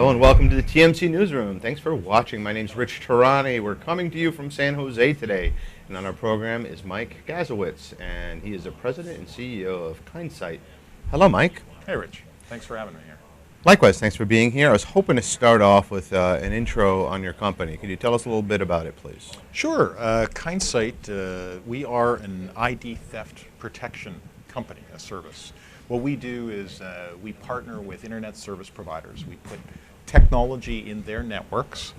Hello and welcome to the TMC Newsroom. Thanks for watching. My name's Rich Tehrani. We're coming to you from San Jose today. And on our program is Mike Gassewitz, and he is the president and CEO of Kindsight. Hello, Mike. Hey, Rich. Thanks for having me here. Likewise, thanks for being here. I was hoping to start off with an intro on your company. Could you tell us a little bit about it, please? Sure. Kindsight, we are an ID theft protection company, a service. What we do is we partner with internet service providers. We put technology in their networks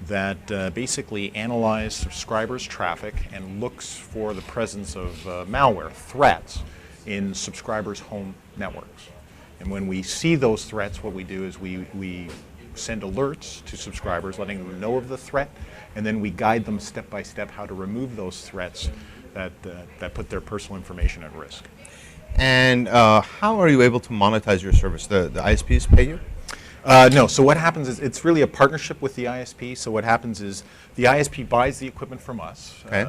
that basically analyze subscribers' traffic and looks for the presence of malware, threats, in subscribers' home networks. And when we see those threats, what we do is we send alerts to subscribers, letting them know of the threat, and then we guide them step by step how to remove those threats that put their personal information at risk. And how are you able to monetize your service? The ISPs pay you? No. So what happens is it's really a partnership with the ISP. So what happens is the ISP buys the equipment from us, okay.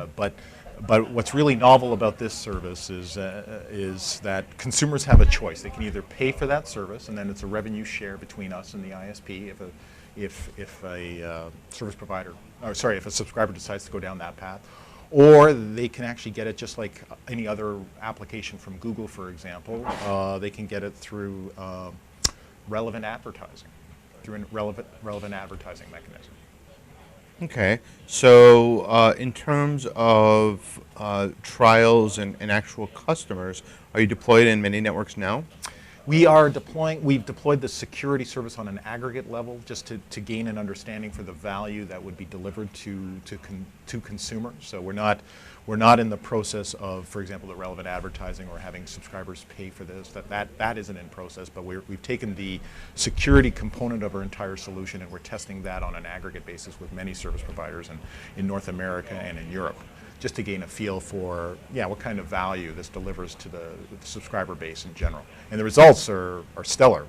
But what's really novel about this service is that consumers have a choice. They can either pay for that service, and then it's a revenue share between us and the ISP if a service provider, or sorry, if a subscriber decides to go down that path, or they can actually get it just like any other application from Google, for example. They can get it through relevant advertising, through a relevant advertising mechanism. Okay, so in terms of trials and actual customers, are you deployed in many networks now? We are deploying. We've deployed the security service on an aggregate level, just to gain an understanding for the value that would be delivered to consumers. So we're not in the process of, for example, the relevant advertising or having subscribers pay for this. That isn't in process. But we've taken the security component of our entire solution, and we're testing that on an aggregate basis with many service providers in North America and in Europe, just to gain a feel for what kind of value this delivers to the subscriber base in general. And the results are stellar.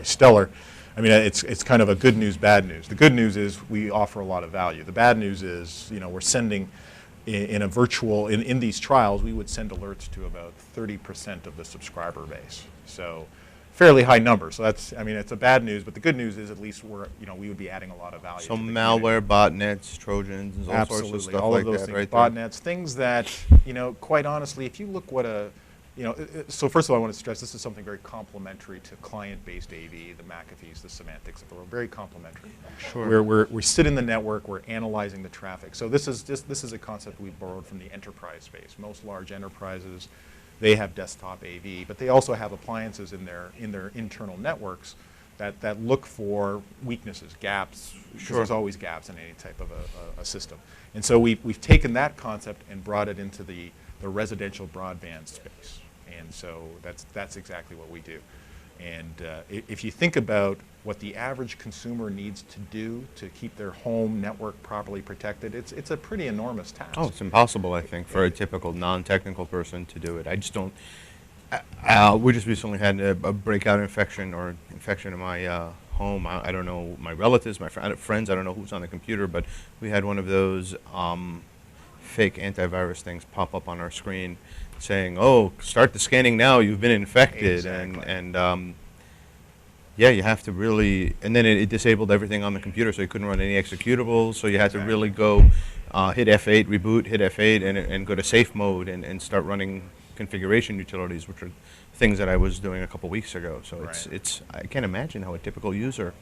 Stellar. I mean, it's kind of a good news, bad news. The good news is we offer a lot of value. The bad news is, we're sending in these trials, we would send alerts to about 30% of the subscriber base. So fairly high number. So it's a bad news, but the good news is at least we would be adding a lot of value. So malware, botnets, Trojans, all Absolutely. sorts of stuff all like of those that, things, right? botnets, things that, quite honestly, if you look what so first of all, I want to stress this is something very complementary to client-based AV, the McAfees, the Semantics of the world, very complementary. Sure. We sit in the network, we're analyzing the traffic. So this is a concept we borrowed from the enterprise space. Most large enterprises, they have desktop AV, but they also have appliances in their internal networks that look for weaknesses, gaps, because there's always gaps in any type of a system. And so we've taken that concept and brought it into the residential broadband space. And so that's exactly what we do. And if you think about what the average consumer needs to do to keep their home network properly protected, it's a pretty enormous task. Oh, it's impossible, I think, for a typical non-technical person to do it. I just don't. We just recently had a breakout infection in my home. I don't know my relatives, my friends. I don't know who's on the computer, but we had one of those fake antivirus things pop up on our screen saying, "Oh, start the scanning now. You've been infected." Exactly. And you have to really. And then it disabled everything on the computer, so you couldn't run any executables. So you had to really go hit F8, reboot, hit F8, and go to safe mode and start running configuration utilities, which are things that I was doing a couple weeks ago. So it's I can't imagine how a typical user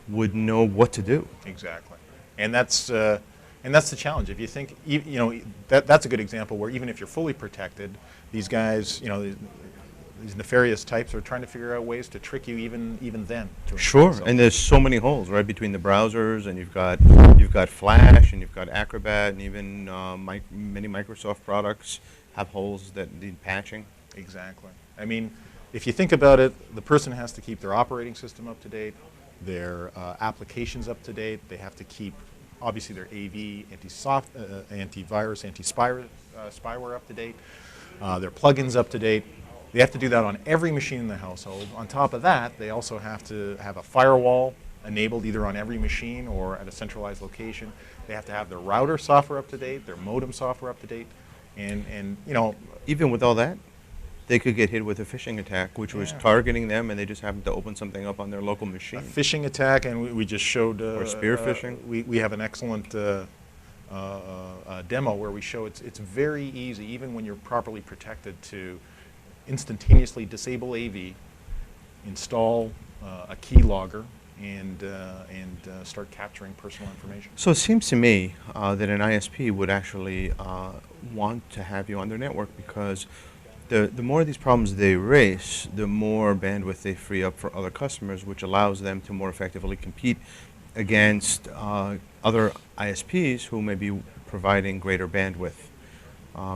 would know what to do. Exactly, and that's the challenge. If you think, that's a good example where even if you're fully protected, these guys, these nefarious types are trying to figure out ways to trick you even then. Sure, and there's so many holes right between the browsers, and you've got Flash, and you've got Acrobat, and even many Microsoft products have holes that need patching. Exactly. I mean, if you think about it, the person has to keep their operating system up to date, their applications up to date. They have to keep, obviously, their AV, antivirus, spyware up to date, their plugins up to date. They have to do that on every machine in the household. On top of that, they also have to have a firewall enabled either on every machine or at a centralized location. They have to have their router software up to date, their modem software up to date, and even with all that, they could get hit with a phishing attack, which was Yeah. targeting them, and they just happened to open something up on their local A machine. phishing attack, and we just showed. Or spear phishing. We have an excellent demo where we show it's very easy, even when you're properly protected, to instantaneously disable AV, install a keylogger, and start capturing personal information. So it seems to me that an ISP would actually want to have you on their network, because the more of these problems they raise, the more bandwidth they free up for other customers, which allows them to more effectively compete against other ISPs who may be providing greater bandwidth,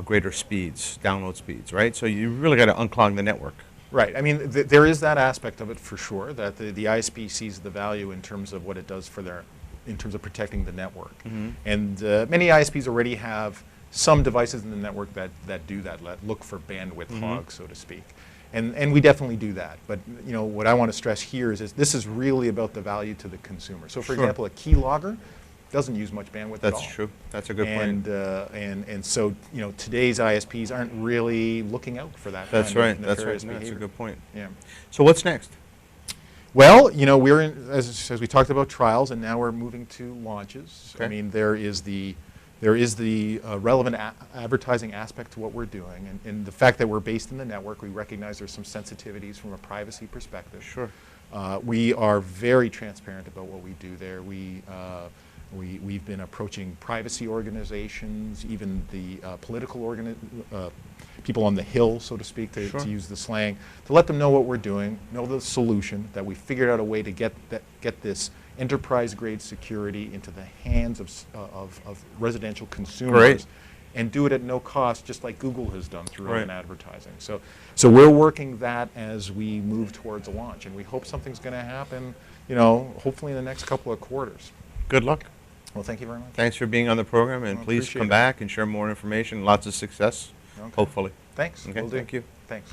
greater speeds, download speeds, right? So you really got to unclog the network. Right. I mean, there is that aspect of it for sure, that the ISP sees the value in terms of what it does for in terms of protecting the network. Mm-hmm. And many ISPs already have some devices in the network that do that, look for bandwidth Mm-hmm. hogs, so to speak. And we definitely do that. But what I want to stress here is this is really about the value to the consumer. So for Sure. example, a keylogger doesn't use much bandwidth at all. That's true. That's a good point. And so today's ISPs aren't really looking out for that. That's kind right. of That's right. nefarious That's a behavior. good point. Yeah. So what's next? Well, we're in, as we talked about, trials, and now we're moving to launches. Okay. I mean, there is the relevant advertising aspect to what we're doing, and the fact that we're based in the network, we recognize there's some sensitivities from a privacy perspective. Sure. We are very transparent about what we do there. We've been approaching privacy organizations, even the political people on the Hill, so to speak, Sure. to use the slang, to let them know what we're doing, know the solution, that we figured out a way to get this enterprise-grade security into the hands of residential consumers. Great. And do it at no cost, just like Google has done through Right. open advertising. So we're working that as we move towards a launch, and we hope something's going to happen, hopefully in the next couple of quarters. Good luck. Well, thank you very much. Thanks for being on the program, and Well, please appreciate come it. back and share more information. Lots of success, Okay. hopefully. Thanks. Okay, Will do. thank you. Thanks.